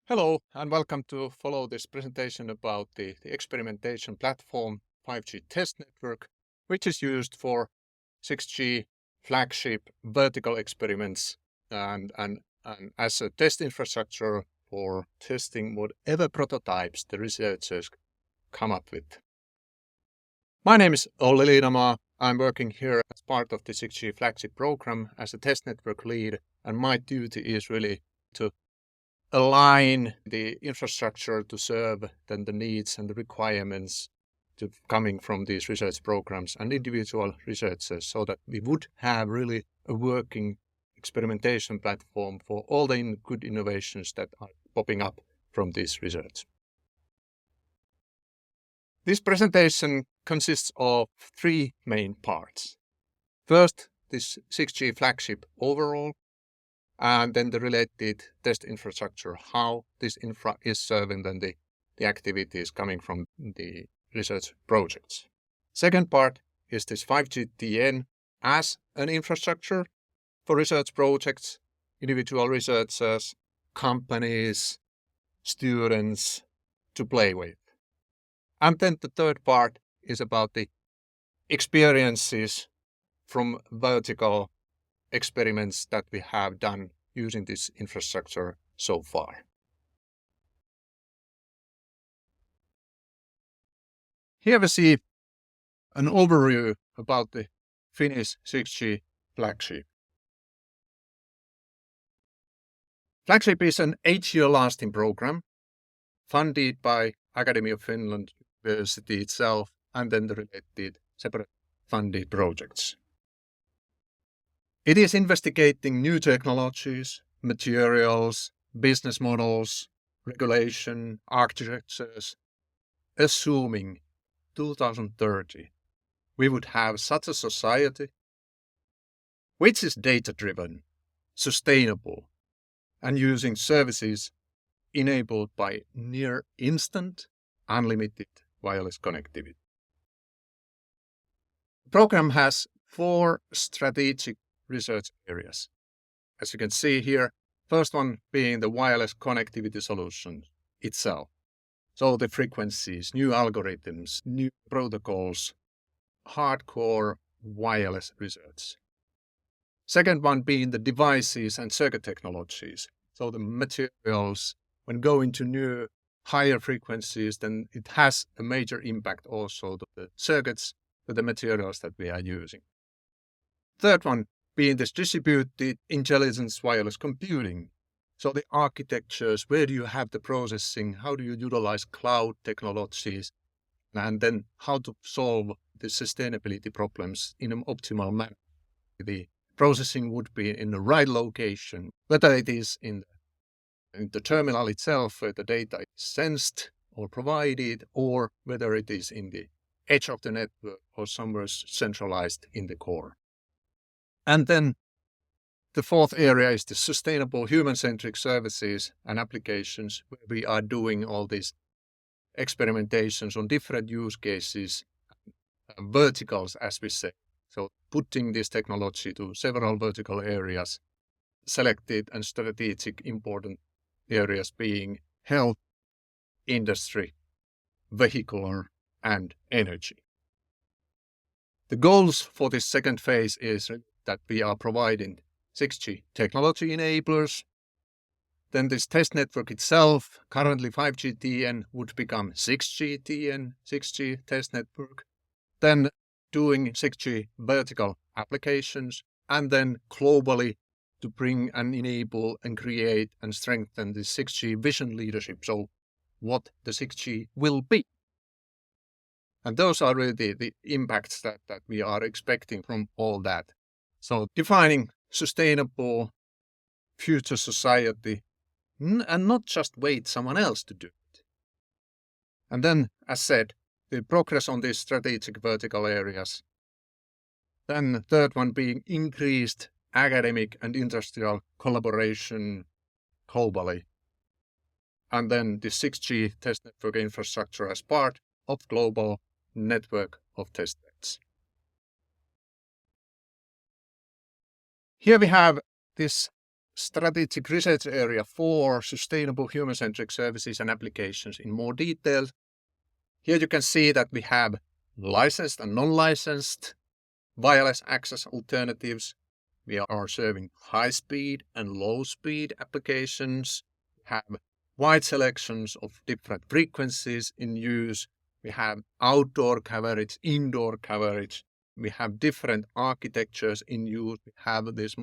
Hello, and welcome to follow this presentation about the experimentation platform 5G test network, which is used for 6G flagship vertical experiments and as a test infrastructure for testing whatever prototypes the researchers come up with. My name is Olli Liinamaa. I'm working here as part of the 6G flagship program as a test network lead, and my duty is really to align the infrastructure to serve then the needs and the requirements coming from these research programs and individual researchers, so that we would have really a working experimentation platform for all the good innovations that are popping up from this research. This presentation consists of three main parts. First, this 6G flagship overall, and then the related test infrastructure, how this infra is serving then the activities coming from the research projects. Second part is this 5G TN as an infrastructure for research projects, individual researchers, companies, students to play with. And then the third part is about the experiences from vertical experiments that we have done using this infrastructure so far. Here we see an overview about the Finnish 6G flagship. Flagship is an 8-year lasting program funded by Academy of Finland University itself and then the related separate funded projects. It is investigating new technologies, materials, business models, regulation, architectures, assuming 2030 we would have such a society which is data-driven, sustainable, and using services enabled by near instant, unlimited wireless connectivity. The program has 4 strategic research areas. As you can see here, first one being the wireless connectivity solution itself. So the frequencies, new algorithms, new protocols, hardcore wireless research. Second one being the devices and circuit technologies. So the materials, when going to new higher frequencies, then it has a major impact also to the circuits, to the materials that we are using. Third one being this distributed intelligence wireless computing. So the architectures, where do you have the processing, how do you utilize cloud technologies, and then how to solve the sustainability problems in an optimal manner. The processing would be in the right location, whether it is in the terminal itself where the data is sensed or provided, or whether it is in the edge of the network or somewhere centralized in the core. And then the fourth area is the sustainable human-centric services and applications, where we are doing all these experimentations on different use cases, verticals, as we say. So putting this technology to several vertical areas, selected and strategic important areas being health, industry, vehicular, and energy. The goals for this second phase is that we are providing 6G technology enablers. Then this test network itself, currently 5G TN, would become 6G TN, 6G test network. Then doing 6G vertical applications, and then globally to bring and enable and create and strengthen the 6G vision leadership. So what the 6G will be. And those are really the impacts that we are expecting from all that. So defining sustainable future society and not just wait someone else to do it. And then, as said, the progress on these strategic vertical areas. Then the third one being increased academic and industrial collaboration globally. And then the 6G test network infrastructure as part of global network of test beds. Here we have this strategic research area for sustainable human-centric services and applications in more detail. Here you can see that we have licensed and non-licensed wireless access alternatives. We are serving high-speed and low-speed applications. We have wide selections of different frequencies in use. We have outdoor coverage, indoor coverage. We have different architectures in use. We have this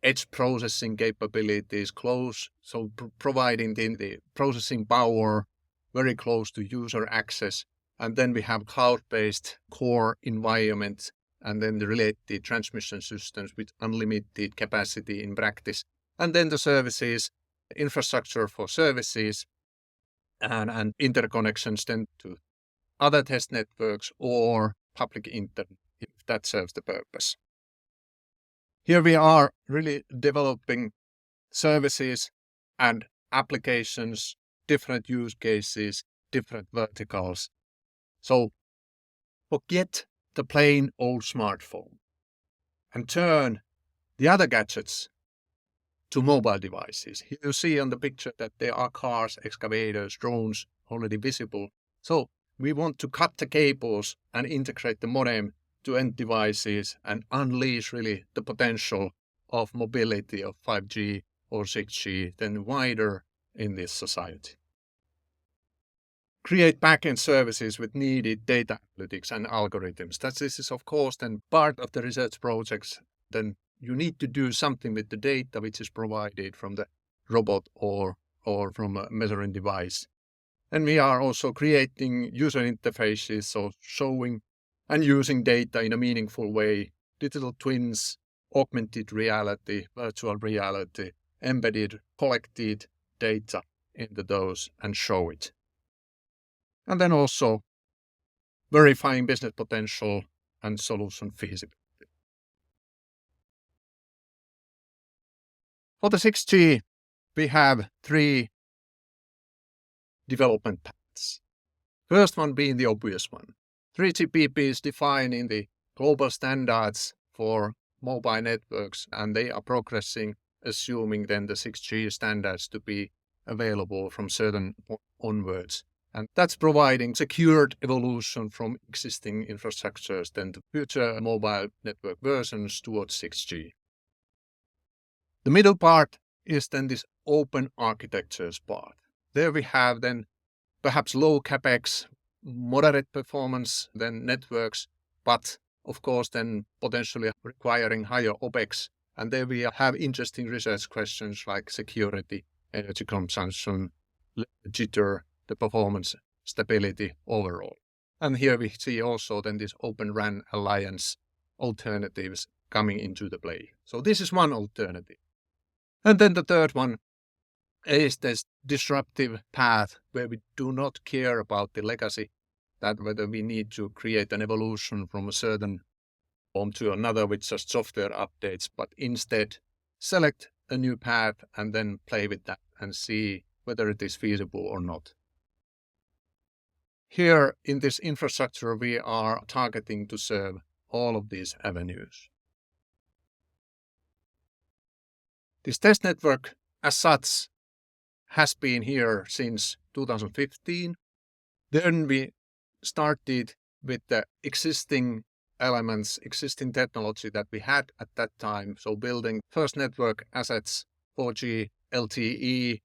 edge processing capabilities close, so providing the processing power very close to user access. And then we have cloud-based core environments, and then the related transmission systems with unlimited capacity in practice. And then the services, infrastructure for services, and interconnections then to other test networks or public internet, if that serves the purpose. Here we are really developing services and applications, different use cases, different verticals. So forget the plain old smartphone and turn the other gadgets to mobile devices. Here you see on the picture that there are cars, excavators, drones already visible. So we want to cut the cables and integrate the modem to end devices and unleash really the potential of mobility of 5G or 6G then wider in this society. Create backend services with needed data analytics and algorithms. This is of course then part of the research projects. Then you need to do something with the data which is provided from the robot or from a measuring device. And we are also creating user interfaces, so showing and using data in a meaningful way, digital twins, augmented reality, virtual reality, embedded, collected data into those and show it. And then also verifying business potential and solution feasibility. For the 6G, we have 3 development paths. First one being the obvious one. 3GPP is defining the global standards for mobile networks, and they are progressing, assuming then the 6G standards to be available from certain onwards. And that's providing secured evolution from existing infrastructures then to future mobile network versions towards 6G. The middle part is then this open architectures part. There we have then perhaps low capex, moderate performance then networks, but of course then potentially requiring higher OPEX. And there we have interesting research questions like security, energy consumption, jitter, the performance stability overall. And here we see also then this Open RAN alliance alternatives coming into the play. So this is one alternative. And then the third one is this disruptive path where we do not care about the legacy, that whether we need to create an evolution from a certain form to another with just software updates, but instead select a new path and then play with that and see whether it is feasible or not. Here in this infrastructure, we are targeting to serve all of these avenues. This test network as such has been here since 2015. Then we started with the existing elements, existing technology that we had at that time. So building first network assets, 4G, LTE,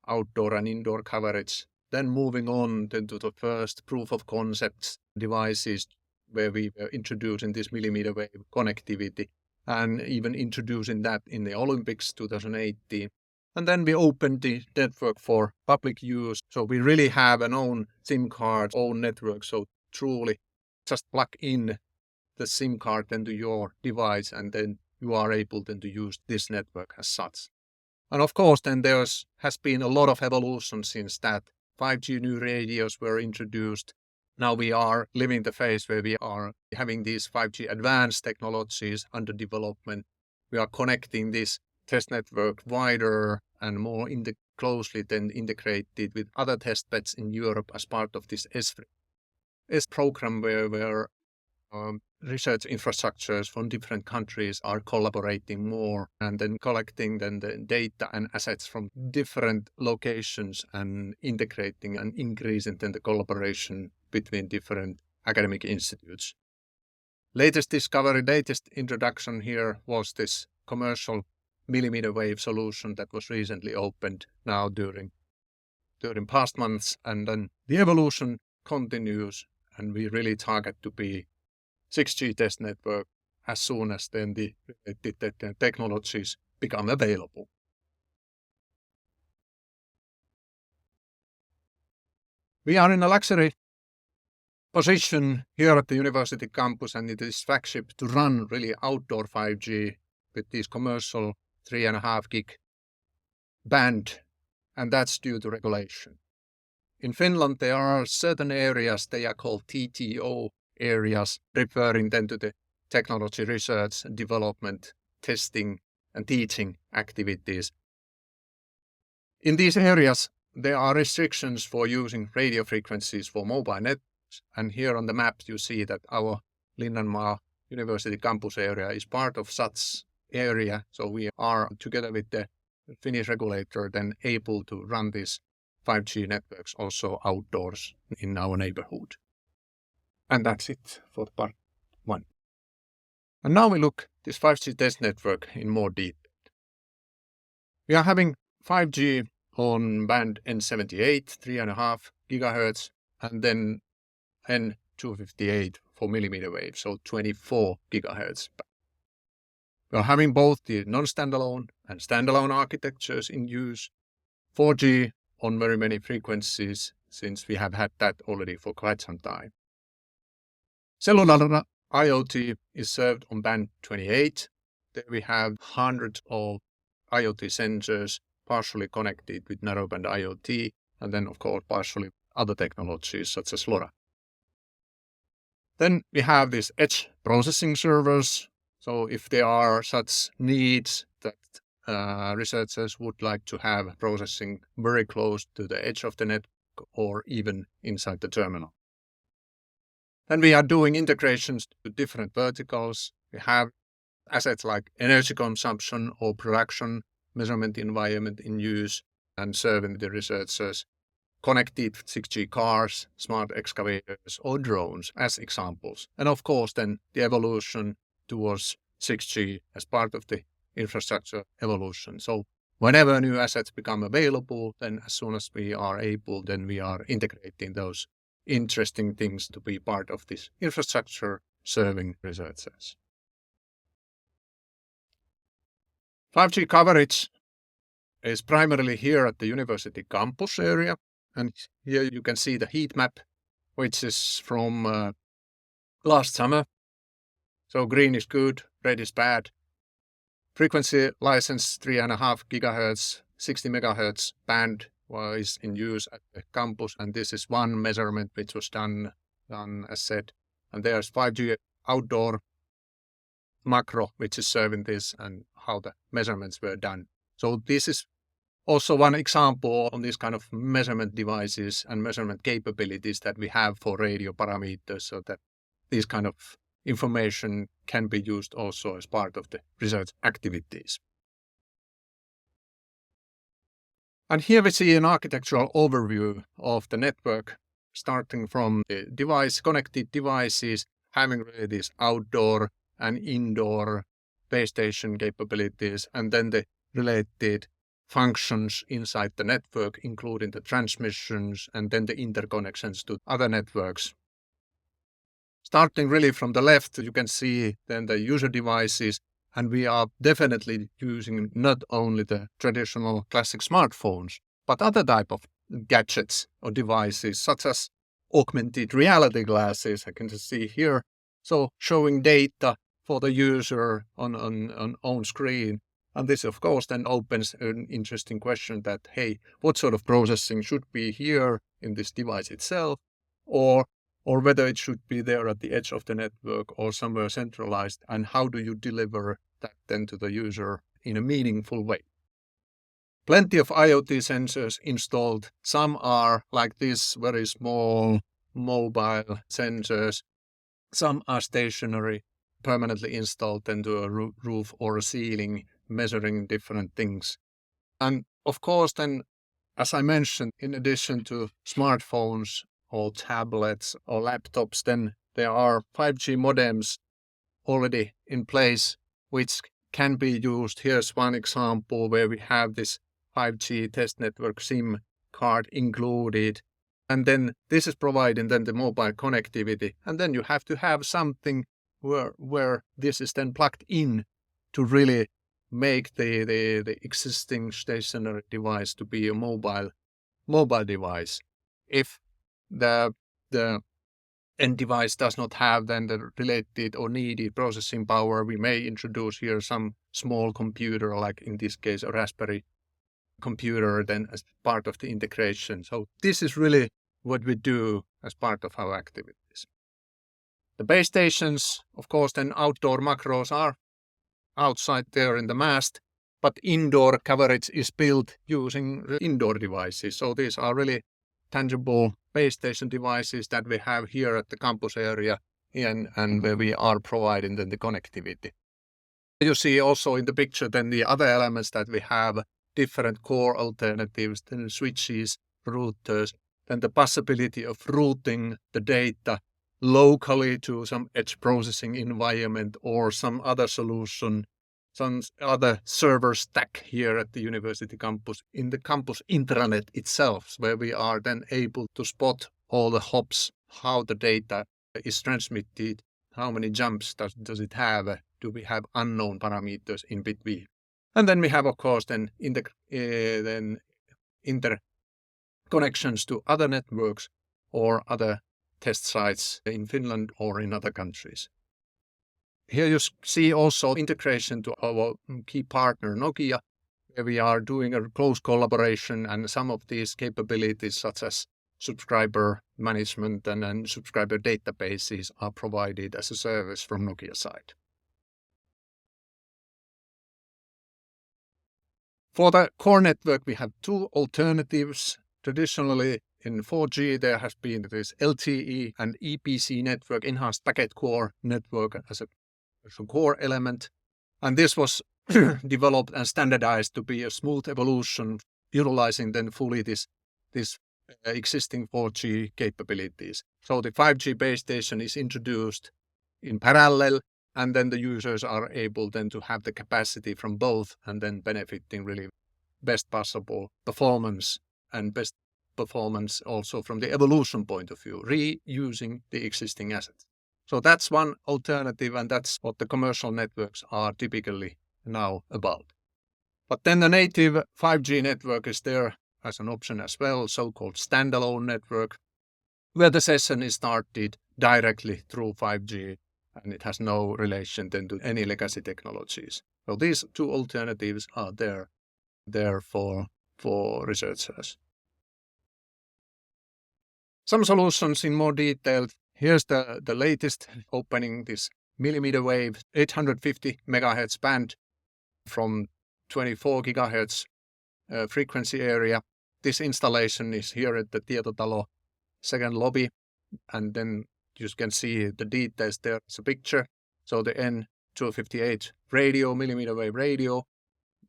outdoor and indoor coverage. Then moving on then to the first proof of concepts devices where we were introducing this millimeter wave connectivity and even introducing that in the Olympics 2018. And then we opened the network for public use. So we really have an own SIM card, own network. So truly just plug in the SIM card into your device and then you are able then to use this network as such. And of course, then there has been a lot of evolution since that. 5G new radios were introduced. Now we are living the phase where we are having these 5G advanced technologies under development. We are connecting this test network wider and more closely then integrated with other test beds in Europe as part of this S program where research infrastructures from different countries are collaborating more and then collecting then the data and assets from different locations and integrating and increasing then the collaboration between different academic institutes. Latest discovery, latest introduction here was this commercial millimeter wave solution that was recently opened now during past months, and then the evolution continues, and we really target to be 6G test network as soon as then the technologies become available. We are in a luxury position here at the university campus, and it is flagship to run really outdoor 5G with these commercial 3.5 gig band, and that's due to regulation. In Finland, there are certain areas, they are called TTO areas, referring then to the technology research, development, testing, and teaching activities. In these areas, there are restrictions for using radio frequencies for mobile networks. And here on the map, you see that our Liinamaa University campus area is part of such area. So we are, together with the Finnish regulator, then able to run these 5G networks also outdoors in our neighborhood. And that's it for the part 1. And now we look this 5G test network in more detail. We are having 5G on band N78, 3.5 gigahertz, and then N258 for millimeter wave, so 24 gigahertz. We are having both the non-standalone and standalone architectures in use. 4G on very many frequencies, since we have had that already for quite some time. Cellular IoT is served on band 28. There we have hundreds of IoT sensors partially connected with narrowband IoT, and then of course partially other technologies such as LoRa. Then we have these edge processing servers. So if there are such needs that researchers would like to have processing very close to the edge of the network or even inside the terminal. Then we are doing integrations to different verticals. We have assets like energy consumption or production measurement environment in use and serving the researchers. Connected 6G cars, smart excavators, or drones as examples. And of course, then the evolution towards 6G as part of the infrastructure evolution. So whenever new assets become available, then as soon as we are able, then we are integrating those interesting things to be part of this infrastructure serving researchers. 5G coverage is primarily here at the university campus area. And here you can see the heat map, which is from last summer. So green is good, red is bad. Frequency license 3.5 gigahertz, 60 megahertz band is in use at the campus. And this is one measurement which was done as said. And there's 5G outdoor macro, which is serving this and how the measurements were done. So this is also one example on these kind of measurement devices and measurement capabilities that we have for radio parameters, so that these kind of information can be used also as part of the research activities. And here we see an architectural overview of the network, starting from the device, connected devices, having really these outdoor and indoor base station capabilities, and then the related functions inside the network, including the transmissions and then the interconnections to other networks. Starting really from the left, you can see then the user devices, and we are definitely using not only the traditional classic smartphones, but other type of gadgets or devices, such as augmented reality glasses, I can just see here. So showing data for the user on own screen. And this, of course, then opens an interesting question that, hey, what sort of processing should be here in this device itself, or whether it should be there at the edge of the network or somewhere centralized, and how do you deliver that then to the user in a meaningful way? Plenty of IoT sensors installed. Some are like this very small mobile sensors, Some are stationary, permanently installed into a roof or a ceiling, measuring different things. And of course, then, as I mentioned, in addition to smartphones or tablets or laptops, then there are 5G modems already in place, which can be used. Here's one example where we have this 5G test network SIM card included. And then this is providing then the mobile connectivity. And then you have to have something where this is then plugged in to really make the existing stationary device to be a mobile device. If the end device does not have then the related or needed processing power, we may introduce here some small computer, like in this case a Raspberry computer, then as part of the integration. So this is really what we do as part of our activities. The base stations, of course, then outdoor macros are outside there in the mast, but indoor coverage is built using indoor devices. So these are really tangible base station devices that we have here at the campus area and where we are providing then the connectivity. You see also in the picture then the other elements that we have, different core alternatives, then switches, routers, then the possibility of routing the data locally to some edge processing environment or some other solution, some other server stack here at the university campus, in the campus intranet itself, where we are then able to spot all the hops, how the data is transmitted, how many jumps does it have, do we have unknown parameters in between. And then we have, of course, then interconnections to other networks or other test sites in Finland or in other countries. Here you see also integration to our key partner Nokia, where we are doing a close collaboration, and some of these capabilities such as subscriber management and subscriber databases are provided as a service from Nokia side. For the core network, we have two alternatives. Traditionally, in 4G, there has been this LTE and EPC network, enhanced packet core network, as a core element. And this was developed and standardized to be a smooth evolution, utilizing then fully this existing 4G capabilities. So the 5G base station is introduced in parallel, and then the users are able then to have the capacity from both and then benefiting really best possible performance and best performance also from the evolution point of view, reusing the existing assets. So that's one alternative, and that's what the commercial networks are typically now about. But then the native 5G network is there as an option as well, so-called standalone network, where the session is started directly through 5G, and it has no relation then to any legacy technologies. So these two alternatives are there for researchers. Some solutions in more detail. Here's the latest, opening this millimeter wave 850 megahertz band from 24 gigahertz frequency area. This installation is here at the Tietotalo second lobby, and then you can see the details there. It's a picture. So the N258 radio, millimeter wave radio,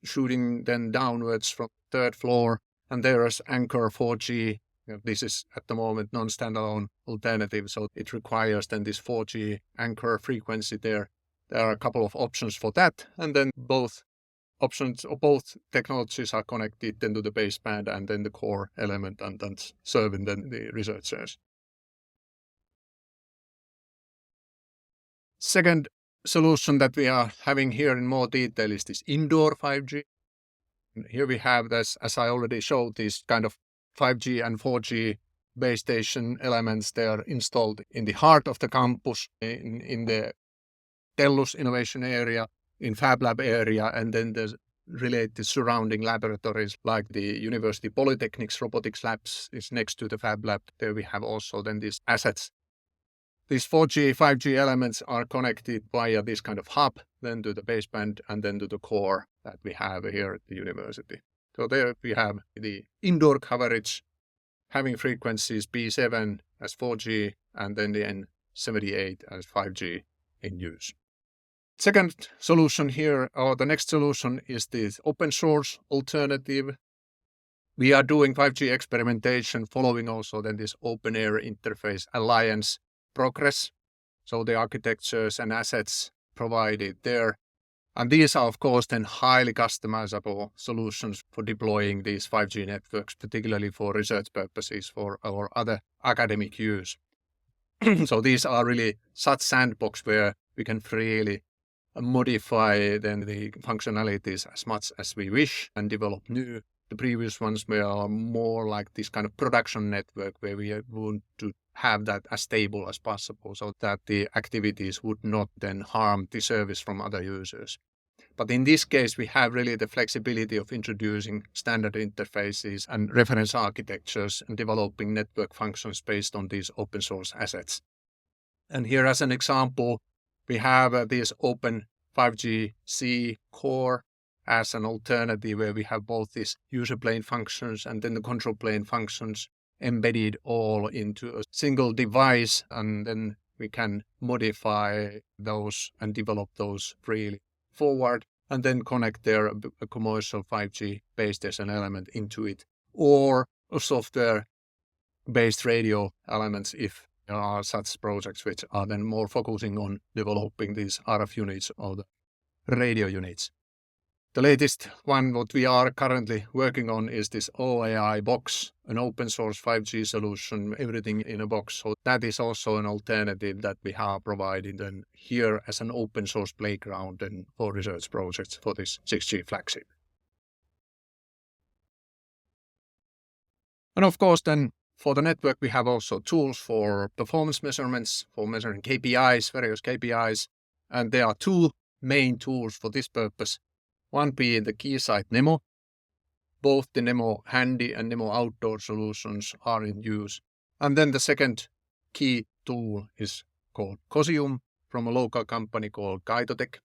shooting then downwards from third floor, and there is Anchor 4G. This is at the moment non-standalone alternative, so it requires then this 4G Anchor frequency there. There are a couple of options for that, and then both options or both technologies are connected then to the baseband and then the core element, and that's serving then the researchers. Second solution that we are having here in more detail is this indoor 5G. Here we have this, as I already showed, these kind of 5G and 4G base station elements. They are installed in the heart of the campus, in the Tellus innovation area, in Fab Lab area, and then there's related surrounding laboratories like the University Polytechnic's robotics labs is next to the Fab Lab. There we have also then these assets. These 4G, 5G elements are connected via this kind of hub, then to the baseband and then to the core that we have here at the university. So there we have the indoor coverage, having frequencies B7 as 4G and then the 78 as 5G in use. Second solution here, or the next solution, is this open source alternative. We are doing 5G experimentation following also then this Open Air Interface Alliance progress. So the architectures and assets provided there. And these are, of course, then highly customizable solutions for deploying these 5G networks, particularly for research purposes or other academic use. So these are really such sandbox where we can freely modify then the functionalities as much as we wish and develop new. The previous ones were more like this kind of production network where we want to have that as stable as possible so that the activities would not then harm the service from other users. But in this case, we have really the flexibility of introducing standard interfaces and reference architectures and developing network functions based on these open source assets. And here as an example, we have this Open 5G C core as an alternative where we have both these user plane functions and then the control plane functions embedded all into a single device, and then we can modify those and develop those freely forward and then connect a commercial 5G base station element into it, or a software-based radio elements if there are such projects which are then more focusing on developing these RF units or the radio units. The latest one what we are currently working on is this OAI box, an open source 5G solution, everything in a box. So that is also an alternative that we have provided and here as an open source playground and for research projects for this 6G flagship. And of course then for the network we have also tools for performance measurements, for measuring KPIs, various KPIs, and there are two main tools for this purpose. One being the Keysight Nemo. Both the Nemo Handy and Nemo Outdoor solutions are in use. And then the second key tool is called Cosium from a local company called Kaitotech.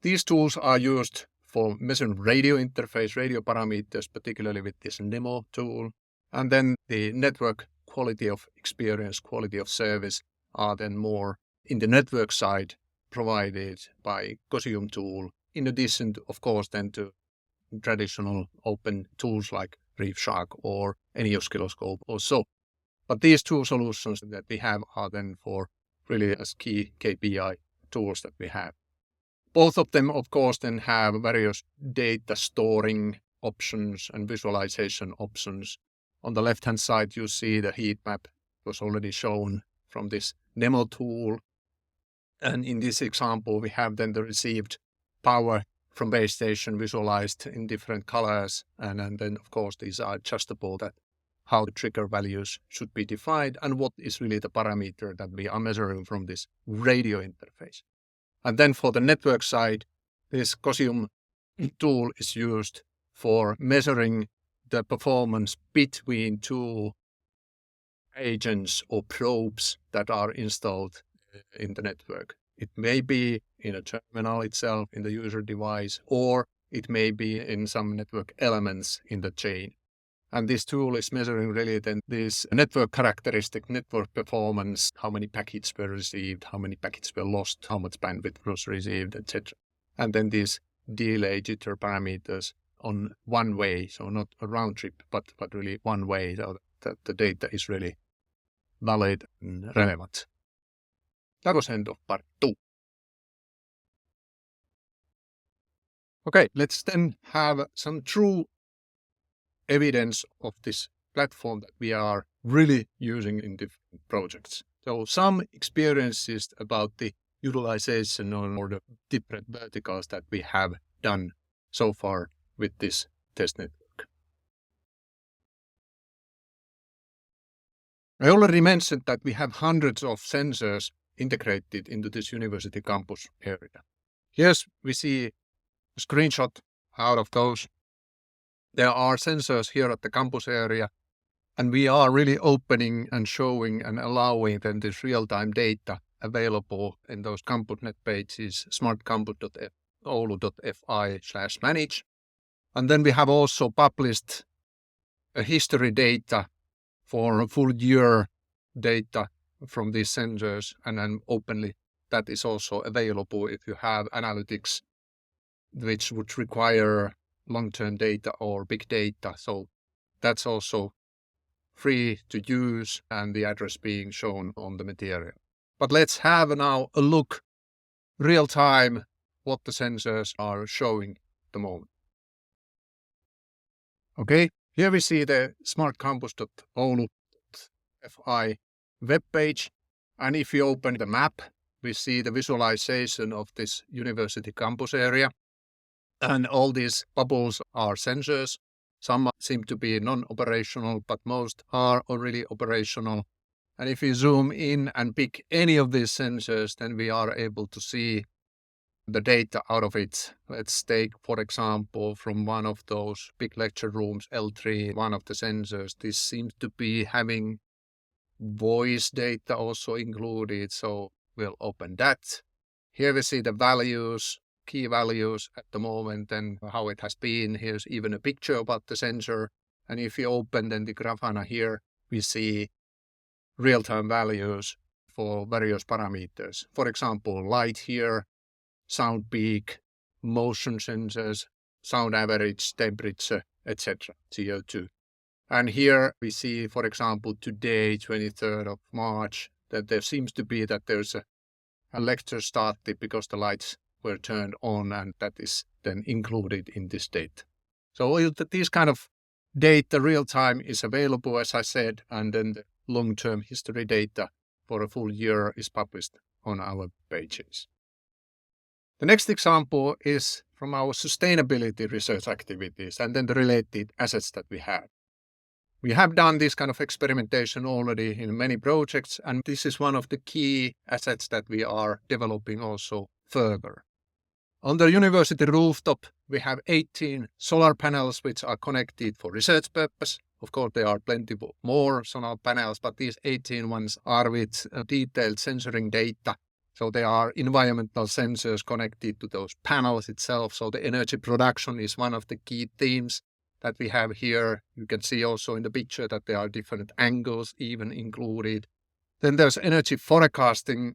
These tools are used for measuring radio interface, radio parameters, particularly with this Nemo tool. And then the network quality of experience, quality of service are then more in the network side provided by Cosium tool. In addition, of course, then to traditional open tools like ReefShark or any oscilloscope or so. But these two solutions that we have are then for really as key KPI tools that we have. Both of them, of course, then have various data storing options and visualization options. On the left-hand side, you see the heat map was already shown from this Nemo tool. And in this example, we have then the received power from base station visualized in different colors. And then, of course, these are adjustable that how the trigger values should be defined and what is really the parameter that we are measuring from this radio interface. And then for the network side, this Cosium tool is used for measuring the performance between two agents or probes that are installed in the network. It may be in a terminal itself, in the user device, or it may be in some network elements in the chain. And this tool is measuring really then this network characteristic, network performance, how many packets were received, how many packets were lost, how much bandwidth was received, etc. And then these delay jitter parameters on one way, so not a round trip, but really one way, so that the data is really valid and relevant. That was end of part 2. Okay, let's then have some true evidence of this platform that we are really using in different projects. So some experiences about the utilization or the different verticals that we have done so far with this test network. I already mentioned that we have hundreds of sensors integrated into this university campus area. Here's we see a screenshot out of those. There are sensors here at the campus area, and we are really opening and showing and allowing then this real-time data available in those CampusNet pages, smartcampus.oulu.fi/manage. And then we have also published a history data for a full year data from these sensors, and then openly that is also available if you have analytics which would require long-term data or big data. So that's also free to use, and the address being shown on the material. But let's have now a look real time what the sensors are showing at the moment. Okay, here we see the smartcampus.oulu.fi web page, and if you open the map, we see the visualization of this university campus area, and all these bubbles are sensors. Some seem to be non-operational, but most are already operational. And if we zoom in and pick any of these sensors, then we are able to see the data out of it. Let's take, for example, from one of those big lecture rooms, L3, one of the sensors. This seems to be having voice data also included, so we'll open that. Here we see the values, key values at the moment, and how it has been. Here's even a picture about the sensor. And if you open then the Grafana here, we see real-time values for various parameters. For example, light here, sound peak, motion sensors, sound average, temperature, etc., CO2. And here we see, for example, today, 23rd of March, that there seems to be that there's a lecture started because the lights were turned on, and that is then included in this data. So these kind of data real time is available, as I said, and then the long-term history data for a full year is published on our pages. The next example is from our sustainability research activities and then the related assets that we have. We have done this kind of experimentation already in many projects, and this is one of the key assets that we are developing also further. On the university rooftop, we have 18 solar panels which are connected for research purpose. Of course, there are plenty more solar panels, but these 18 ones are with detailed sensoring data. So there are environmental sensors connected to those panels itself. So the energy production is one of the key themes that we have here. You can see also in the picture that there are different angles even included. Then there's energy forecasting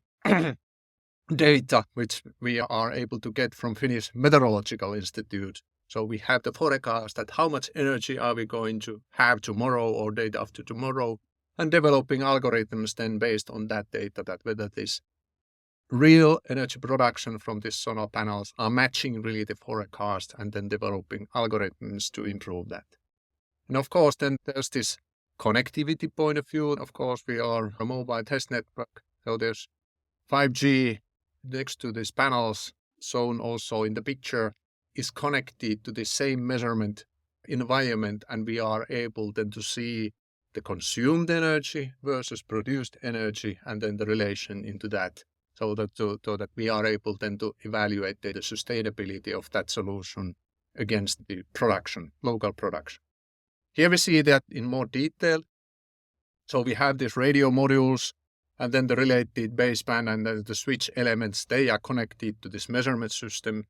data, which we are able to get from Finnish Meteorological Institute. So we have the forecast that how much energy are we going to have tomorrow or day after tomorrow, and developing algorithms then based on that data, that whether this real energy production from these solar panels are matching really the forecast, and then developing algorithms to improve that. And of course, then there's this connectivity point of view. Of course, we are a mobile test network, so there's 5G next to these panels, shown also in the picture, is connected to the same measurement environment, and we are able then to see the consumed energy versus produced energy, and then the relation into that. So that we are able then to evaluate the sustainability of that solution against the production, local production. Here we see that in more detail. So we have these radio modules, and then the related baseband and the switch elements, they are connected to this measurement system.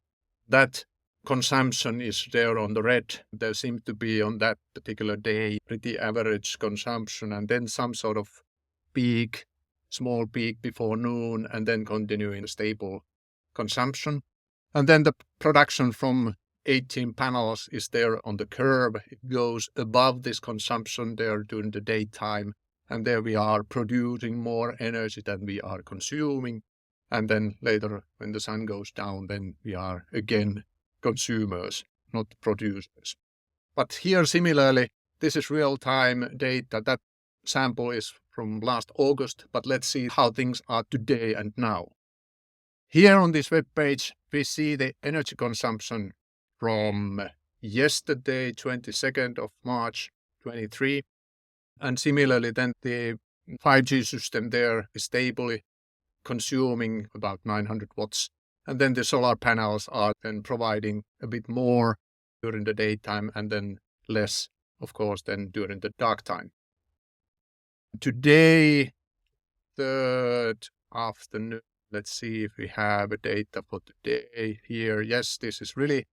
That consumption is there on the red. There seems to be on that particular day pretty average consumption, and then some sort of peak, small peak before noon, and then continuing stable consumption. And then the production from 18 panels is there on the curve. It goes above this consumption there during the daytime, and there we are producing more energy than we are consuming. And then later, when the sun goes down, then we are again consumers, not producers. But here, similarly, this is real-time data. That sample is from last August, but let's see how things are today and now. Here on this web page, we see the energy consumption from yesterday, 22nd of March, 23. And similarly, then the 5G system there is stably consuming about 900 watts. And then the solar panels are then providing a bit more during the daytime, and then less, of course, than during the dark time. Today, 3rd afternoon, let's see if we have data for today here. Yes, this is really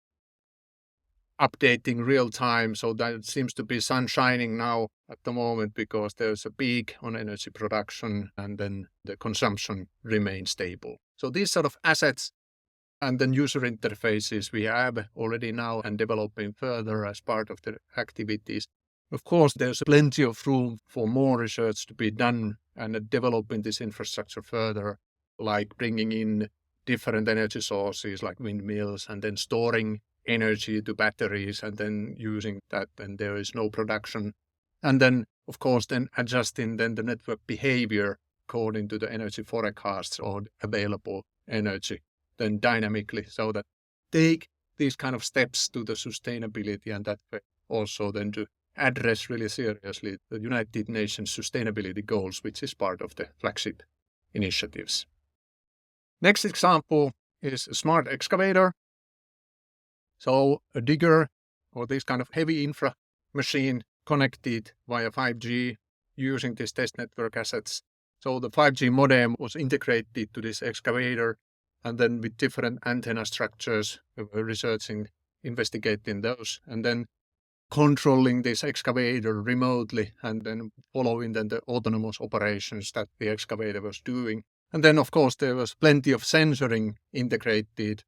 updating real time. So that seems to be sun shining now at the moment because there's a peak on energy production and then the consumption remains stable. So these sort of assets and then user interfaces we have already now and developing further as part of the activities. Of course, there's plenty of room for more research to be done and developing this infrastructure further, like bringing in different energy sources like windmills and then storing energy to batteries and then using that when there is no production. And then, of course, then adjusting then the network behavior according to the energy forecasts or available energy then dynamically, so that take these kind of steps to the sustainability and that way also then to address really seriously the United Nations sustainability goals, which is part of the flagship initiatives. Next example is a smart excavator. So a digger or this kind of heavy infra machine connected via 5G using this test network assets. So the 5G modem was integrated to this excavator, and then with different antenna structures, we were researching, investigating those, and then controlling this excavator remotely, and then following then the autonomous operations that the excavator was doing. And then, of course, there was plenty of sensoring integrated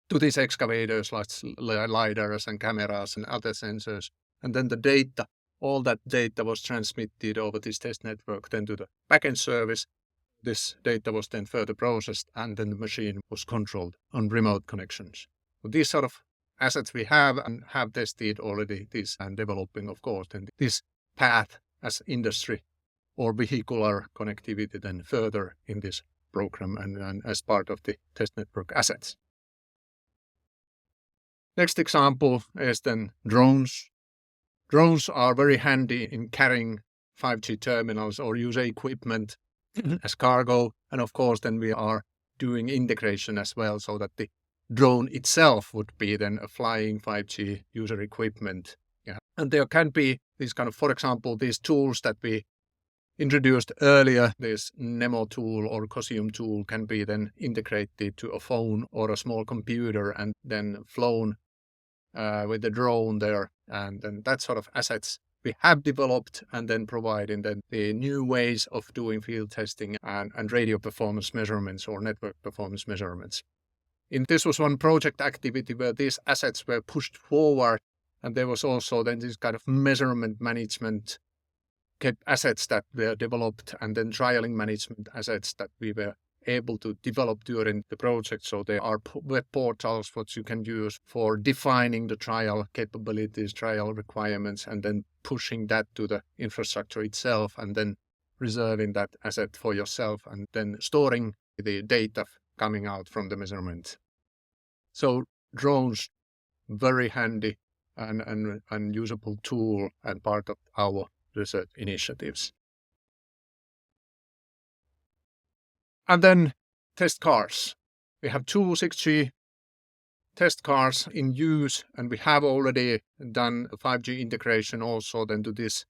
to these excavators, like LiDARs and cameras and other sensors. And then the data, all that data was transmitted over this test network then to the backend service. This data was then further processed, and then the machine was controlled on remote connections. So these sort of assets we have and have tested already this and developing, of course, then this path as industry or vehicular connectivity then further in this program and as part of the test network assets. Next example is then drones. Drones are very handy in carrying 5G terminals or user equipment as cargo. And of course, then we are doing integration as well, so that the drone itself would be then a flying 5G user equipment. Yeah. And there can be these kind of, for example, these tools that we introduced earlier, this Nemo tool or Cosium tool can be then integrated to a phone or a small computer and then flown with the drone there. And then that sort of assets we have developed and then providing then the new ways of doing field testing and radio performance measurements or network performance measurements. This was one project activity where these assets were pushed forward, and there was also then this kind of measurement management assets that were developed and then trialing management assets that we were able to develop during the project. So there are web portals what you can use for defining the trial capabilities, trial requirements, and then pushing that to the infrastructure itself and then reserving that asset for yourself and then storing the data coming out from the measurement. So drones, very handy and usable tool and part of our research initiatives. And then test cars. We have two 6G test cars in use, and we have already done a 5G integration also then to these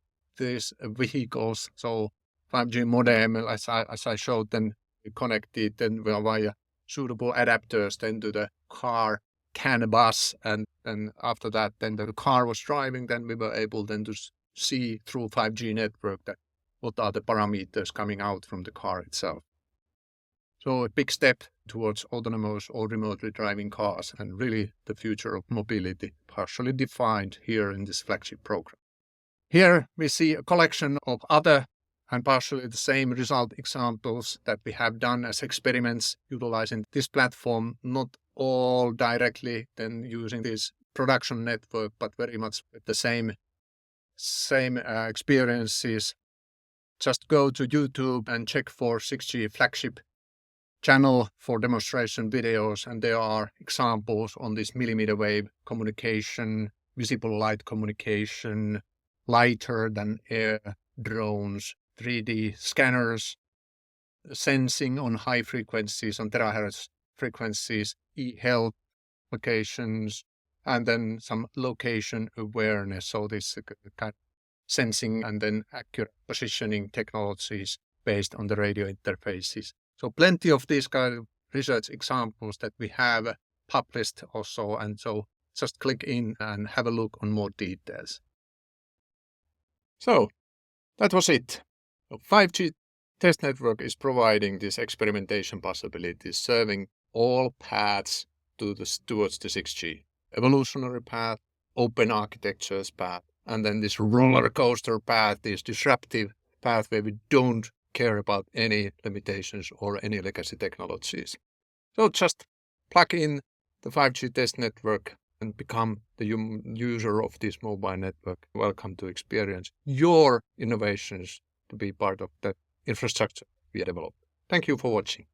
vehicles. So 5G modem, as I showed, then connected then via suitable adapters then to the car CAN bus, and then after that then the car was driving, then we were able then to see through 5G network that what are the parameters coming out from the car itself. So a big step towards autonomous or remotely driving cars and really the future of mobility partially defined here in this flagship program. Here we see a collection of other and partially the same result examples that we have done as experiments utilizing this platform, not all directly then using this production network, but very much with the same experiences. Just go to YouTube and check for 6G flagship channel for demonstration videos, and there are examples on this millimeter wave communication, visible light communication, lighter than air drones, 3D scanners, sensing on high frequencies, on terahertz frequencies, e-health applications, and then some location awareness. So this kind of sensing and then accurate positioning technologies based on the radio interfaces. So plenty of these kind of research examples that we have published also, and so just click in and have a look on more details. So that was it. 5G test network is providing this experimentation possibilities, serving all paths towards the 6G. Evolutionary path, open architectures path, and then this roller coaster path, this disruptive path where we don't care about any limitations or any legacy technologies. So just plug in the 5G test network and become the user of this mobile network. Welcome to experience your innovations to be part of that infrastructure we develop. Thank you for watching.